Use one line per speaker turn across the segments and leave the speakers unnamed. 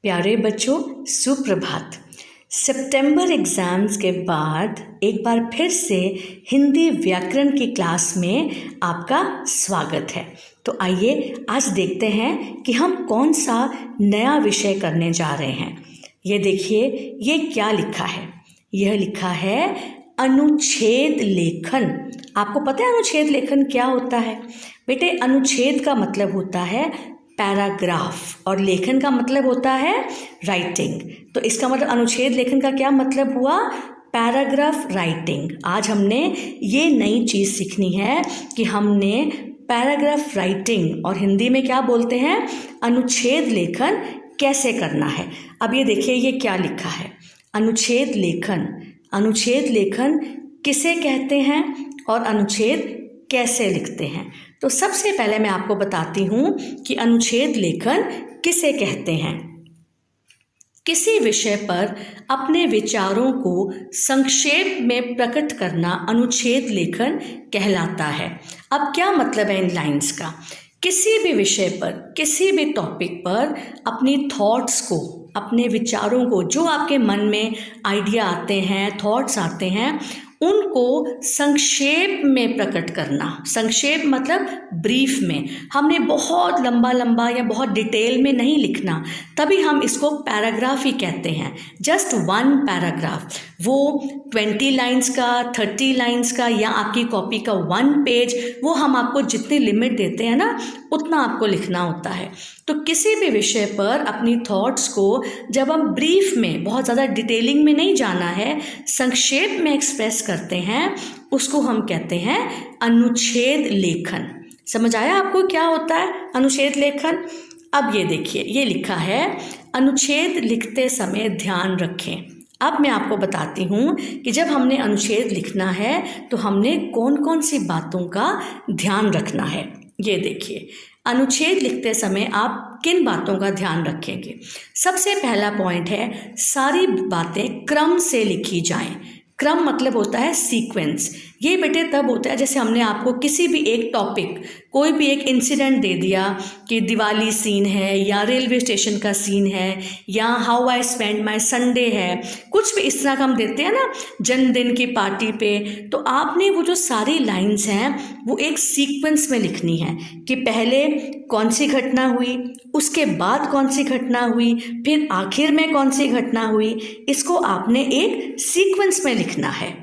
प्यारे बच्चों, सुप्रभात। सितंबर एग्ज़ाम्स के बाद एक बार फिर से हिंदी व्याकरण की क्लास में आपका स्वागत है। तो आइए आज देखते हैं कि हम कौन सा नया विषय करने जा रहे हैं। ये देखिए, ये क्या लिखा है। यह लिखा है अनुच्छेद लेखन। आपको पता है अनुच्छेद लेखन क्या होता है? बेटे, अनुच्छेद का मतलब होता है पैराग्राफ और लेखन का मतलब होता है राइटिंग। तो इसका मतलब अनुच्छेद लेखन का क्या मतलब हुआ? Paragraph writing. आज हमने ये नई चीज़ सीखनी है कि हमने पैराग्राफ राइटिंग और हिंदी में क्या बोलते हैं, अनुच्छेद लेखन कैसे करना है। अब ये देखिए, ये क्या लिखा है, अनुच्छेद लेखन। अनुच्छेद लेखन किसे कहते हैं और अनुच्छेद कैसे लिखते हैं? तो सबसे पहले मैं आपको बताती हूँ कि अनुच्छेद लेखन किसे कहते हैं। किसी विषय पर अपने विचारों को संक्षेप में प्रकट करना अनुच्छेद लेखन कहलाता है। अब क्या मतलब है इन लाइंस का? किसी भी विषय पर, किसी भी टॉपिक पर अपनी थॉट्स को, अपने विचारों को, जो आपके मन में आइडिया आते हैं, थॉट्स आते हैं, उनको संक्षेप में प्रकट करना। संक्षेप मतलब ब्रीफ में। हमने बहुत लंबा लंबा या बहुत डिटेल में नहीं लिखना, तभी हम इसको पैराग्राफ ही कहते हैं। जस्ट वन पैराग्राफ, वो 20 लाइंस का, 30 लाइंस का या आपकी कॉपी का 1 पेज, वो हम आपको जितनी लिमिट देते हैं ना, उतना आपको लिखना होता है। तो किसी भी विषय पर अपनी थॉट्स को जब हम ब्रीफ में, बहुत ज़्यादा डिटेलिंग में नहीं जाना है, संक्षेप में एक्सप्रेस करते हैं, उसको हम कहते हैं अनुच्छेद लेखन। समझ आया आपको क्या होता है अनुच्छेद लेखन? अब ये देखिए, ये लिखा है अनुच्छेद लिखते समय ध्यान रखें। अब मैं आपको बताती हूँ कि जब हमने अनुच्छेद लिखना है तो हमने कौन कौन सी बातों का ध्यान रखना है। ये देखिए, अनुच्छेद लिखते समय आप किन बातों का ध्यान रखेंगे? सबसे पहला पॉइंट है, सारी बातें क्रम से लिखी जाएं। क्रम मतलब होता है सीक्वेंस। ये बेटे तब होता है जैसे हमने आपको किसी भी एक टॉपिक, कोई भी एक इंसिडेंट दे दिया कि दिवाली सीन है या रेलवे स्टेशन का सीन है या how I spend my Sunday है, कुछ भी इस तरह का हम देते हैं ना जन्मदिन की पार्टी पे। तो आपने वो जो सारी लाइंस हैं वो एक सीक्वेंस में लिखनी है कि पहले कौन सी घटना हुई, उसके बाद कौन सी घटना हुई, फिर आखिर में कौन सी घटना हुई। इसको आपने एक सीक्वेंस में लिखना है।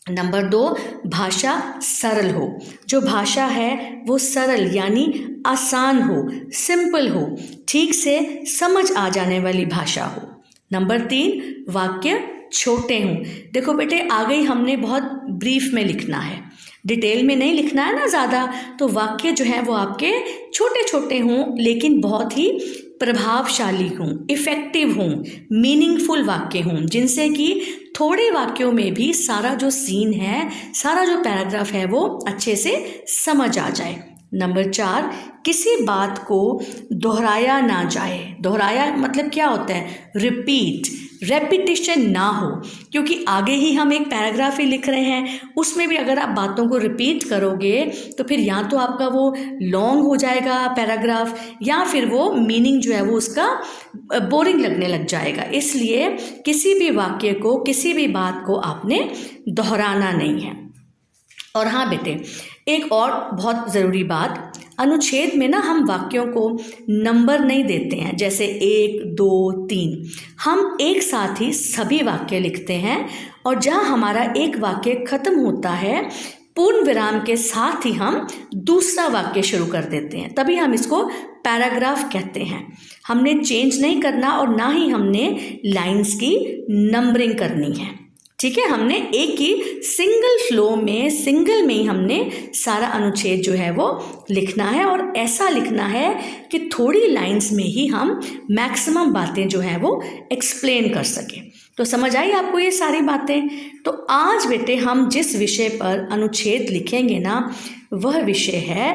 नंबर 2, भाषा सरल हो। जो भाषा है वो सरल यानी आसान हो, सिंपल हो, ठीक से समझ आ जाने वाली भाषा हो। नंबर 3, वाक्य छोटे हों। देखो बेटे, आगे ही हमने बहुत ब्रीफ में लिखना है, डिटेल में नहीं लिखना है ना ज़्यादा। तो वाक्य जो है वो आपके छोटे छोटे हों, लेकिन बहुत ही प्रभावशाली हों, इफ़ेक्टिव हों, मीनिंगफुल वाक्य हों, जिनसे कि थोड़े वाक्यों में भी सारा जो सीन है, सारा जो पैराग्राफ है वो अच्छे से समझ आ जाए। नंबर 4, किसी बात को दोहराया ना जाए। दोहराया मतलब क्या होता है? रिपीट, रेपिटिशन ना हो, क्योंकि आगे ही हम एक पैराग्राफ ही लिख रहे हैं, उसमें भी अगर आप बातों को रिपीट करोगे तो फिर या तो आपका वो लॉन्ग हो जाएगा पैराग्राफ, या फिर वो मीनिंग जो है वो उसका बोरिंग लगने लग जाएगा। इसलिए किसी भी वाक्य को, किसी भी बात को आपने दोहराना नहीं है। और हाँ बेटे, एक और बहुत ज़रूरी बात, अनुच्छेद में ना हम वाक्यों को नंबर नहीं देते हैं, जैसे 1, 2, 3। हम एक साथ ही सभी वाक्य लिखते हैं, और जहाँ हमारा एक वाक्य खत्म होता है, पूर्ण विराम के साथ ही हम दूसरा वाक्य शुरू कर देते हैं, तभी हम इसको पैराग्राफ कहते हैं। हमने चेंज नहीं करना और ना ही हमने लाइंस की नंबरिंग करनी है, ठीक है। हमने एक ही सिंगल फ्लो में, सिंगल में ही हमने सारा अनुच्छेद जो है वो लिखना है, और ऐसा लिखना है कि थोड़ी लाइंस में ही हम मैक्सिमम बातें जो है वो एक्सप्लेन कर सकें। तो समझ आई आपको ये सारी बातें? तो आज बेटे हम जिस विषय पर अनुच्छेद लिखेंगे ना, वह विषय है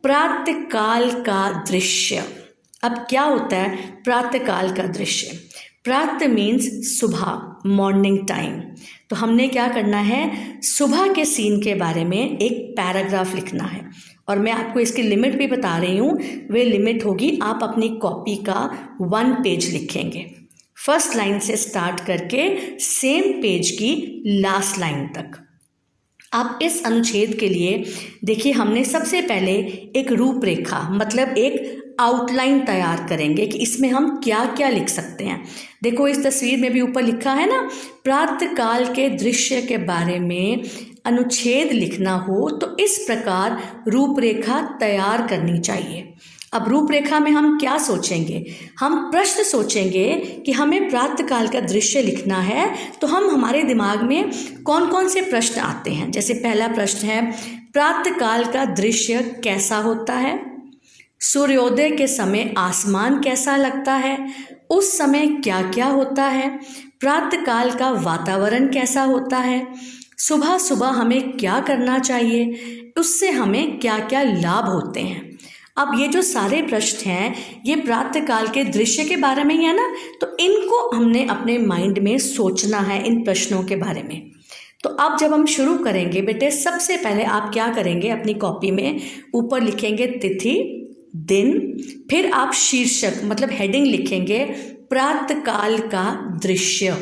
प्रातःकाल का दृश्य। अब क्या होता है प्रातःकाल का दृश्य? प्रातः मीन्स सुबह, मॉर्निंग टाइम। तो हमने क्या करना है, सुबह के सीन के बारे में एक पैराग्राफ लिखना है, और मैं आपको इसकी लिमिट भी बता रही हूँ। वे लिमिट होगी, आप अपनी कॉपी का 1 पेज लिखेंगे, फर्स्ट लाइन से स्टार्ट करके सेम पेज की लास्ट लाइन तक। आप इस अनुच्छेद के लिए देखिए, हमने सबसे पहले एक रूपरेखा मतलब एक आउटलाइन तैयार करेंगे कि इसमें हम क्या क्या लिख सकते हैं। देखो इस तस्वीर में भी ऊपर लिखा है ना, प्रातःकाल के दृश्य के बारे में अनुच्छेद लिखना हो तो इस प्रकार रूपरेखा तैयार करनी चाहिए। अब रूपरेखा में हम क्या सोचेंगे, हम प्रश्न सोचेंगे कि हमें प्रातःकाल का दृश्य लिखना है, तो हमारे दिमाग में कौन कौन से प्रश्न आते हैं। जैसे पहला प्रश्न है, प्रातःकाल का दृश्य कैसा होता है, सूर्योदय के समय आसमान कैसा लगता है, उस समय क्या क्या होता है, प्रातःकाल का वातावरण कैसा होता है, सुबह सुबह हमें क्या करना चाहिए, उससे हमें क्या क्या लाभ होते हैं। अब ये जो सारे प्रश्न हैं ये प्रातःकाल के दृश्य के बारे में ही है ना, तो इनको हमने अपने माइंड में सोचना है, इन प्रश्नों के बारे में। तो अब जब हम शुरू करेंगे बेटे, सबसे पहले आप क्या करेंगे, अपनी कॉपी में ऊपर लिखेंगे तिथि दिन, फिर आप शीर्षक मतलब हेडिंग लिखेंगे प्रातःकाल का दृश्य।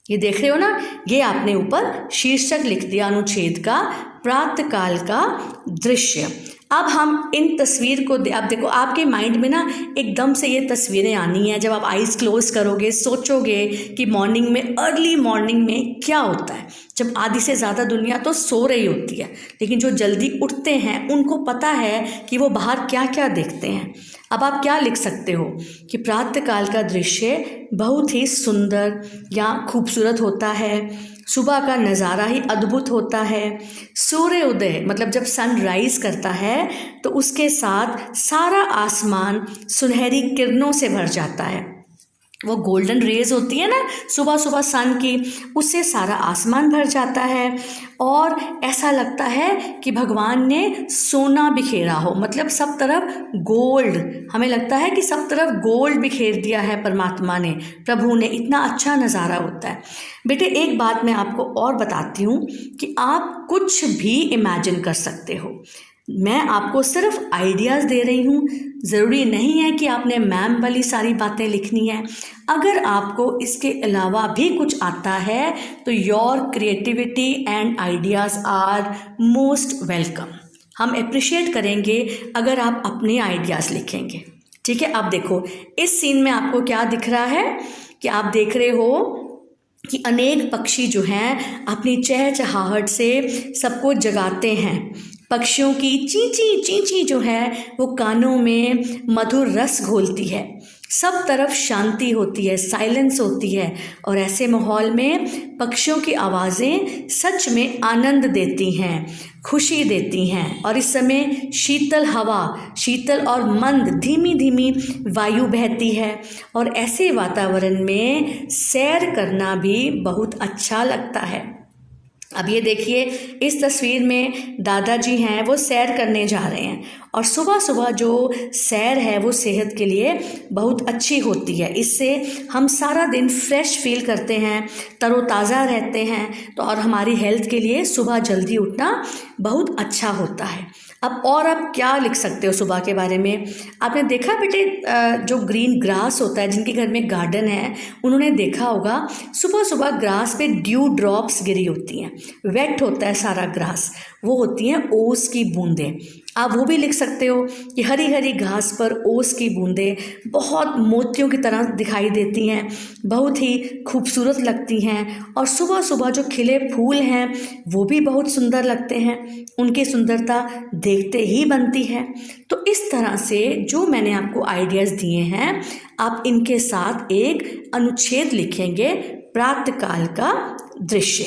ये देख रहे हो ना, ये आपने ऊपर शीर्षक लिख दिया अनुच्छेद का, प्रातःकाल का दृश्य। अब हम इन तस्वीर को अब देखो, आपके माइंड में ना एकदम से ये तस्वीरें आनी है। जब आप आइज़ क्लोज करोगे, सोचोगे कि मॉर्निंग में, अर्ली मॉर्निंग में क्या होता है, जब आधी से ज़्यादा दुनिया तो सो रही होती है, लेकिन जो जल्दी उठते हैं उनको पता है कि वो बाहर क्या क्या देखते हैं। अब आप क्या लिख सकते हो कि प्रातःकाल का दृश्य बहुत ही सुंदर या खूबसूरत होता है, सुबह का नज़ारा ही अद्भुत होता है, सूर्योदय मतलब जब सनराइज करता है तो उसके साथ सारा आसमान सुनहरी किरणों से भर जाता है। वो गोल्डन रेज होती है ना सुबह सुबह सन की, उससे सारा आसमान भर जाता है और ऐसा लगता है कि भगवान ने सोना बिखेरा हो, मतलब सब तरफ गोल्ड। हमें लगता है कि सब तरफ गोल्ड बिखेर दिया है परमात्मा ने, प्रभु ने। इतना अच्छा नज़ारा होता है। बेटे एक बात मैं आपको और बताती हूँ कि आप कुछ भी इमेजिन कर सकते हो। मैं आपको सिर्फ आइडियाज़ दे रही हूँ, ज़रूरी नहीं है कि आपने मैम वाली सारी बातें लिखनी है। अगर आपको इसके अलावा भी कुछ आता है तो your creativity and ideas are most welcome. हम अप्रिशिएट करेंगे अगर आप अपने आइडियाज़ लिखेंगे, ठीक है। अब देखो इस सीन में आपको क्या दिख रहा है कि आप देख रहे हो कि अनेक पक्षी जो हैं अपनी चहचहाहट से सबको जगाते हैं। पक्षियों की चींची चींची जो है वो कानों में मधुर रस घोलती है, सब तरफ शांति होती है, साइलेंस होती है। और ऐसे माहौल में पक्षियों की आवाज़ें सच में आनंद देती हैं, खुशी देती हैं। और इस समय शीतल हवा, शीतल और मंद धीमी धीमी वायु बहती है और ऐसे वातावरण में सैर करना भी बहुत अच्छा लगता है। अब ये देखिए इस तस्वीर में दादाजी हैं, वो सैर करने जा रहे हैं और सुबह सुबह जो सैर है वो सेहत के लिए बहुत अच्छी होती है। इससे हम सारा दिन फ्रेश फील करते हैं, तरोताज़ा रहते हैं। तो और हमारी हेल्थ के लिए सुबह जल्दी उठना बहुत अच्छा होता है। अब क्या लिख सकते हो सुबह के बारे में। आपने देखा बेटे जो ग्रीन ग्रास होता है, जिनके घर में गार्डन है उन्होंने देखा होगा सुबह सुबह ग्रास पे ड्यू ड्रॉप्स गिरी होती हैं, वेट होता है सारा ग्रास, वो होती हैं ओस की बूंदें। आप वो भी लिख सकते हो कि हरी हरी घास पर ओस की बूंदें बहुत मोतियों की तरह दिखाई देती हैं, बहुत ही खूबसूरत लगती हैं। और सुबह सुबह जो खिले फूल हैं वो भी बहुत सुंदर लगते हैं, उनकी सुंदरता देखते ही बनती है। तो इस तरह से जो मैंने आपको आइडियाज़ दिए हैं, आप इनके साथ एक अनुच्छेद लिखेंगे प्रातःकाल का दृश्य।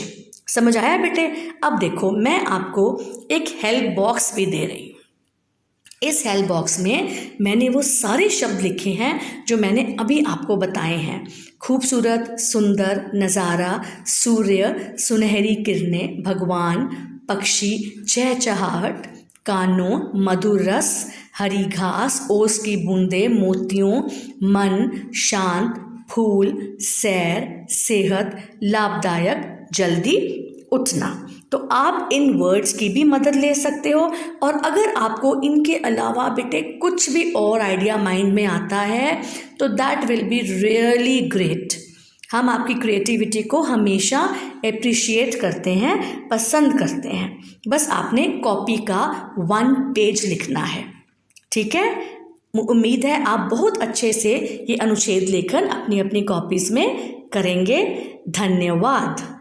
समझ आया बेटे। अब देखो मैं आपको एक हेल्प बॉक्स भी दे रही हूँ। इस हेल्प बॉक्स में मैंने वो सारे शब्द लिखे हैं जो मैंने अभी आपको बताए हैं। खूबसूरत, सुंदर, नज़ारा, सूर्य, सुनहरी किरणें, भगवान, पक्षी, चहचहाहट, कानों, मधुर रस, हरी घास, ओस की बूंदें, मोतियों, मन, शांत, फूल, सैर, सेहत, लाभदायक, जल्दी उठना। तो आप इन वर्ड्स की भी मदद ले सकते हो। और अगर आपको इनके अलावा बेटे कुछ भी और आइडिया माइंड में आता है तो that will be really great. हम आपकी क्रिएटिविटी को हमेशा अप्रिशिएट करते हैं, पसंद करते हैं। बस आपने कॉपी का 1 पेज लिखना है, ठीक है। उम्मीद है आप बहुत अच्छे से ये अनुच्छेद लेखन अपनी अपनी कॉपीज़ में करेंगे। धन्यवाद।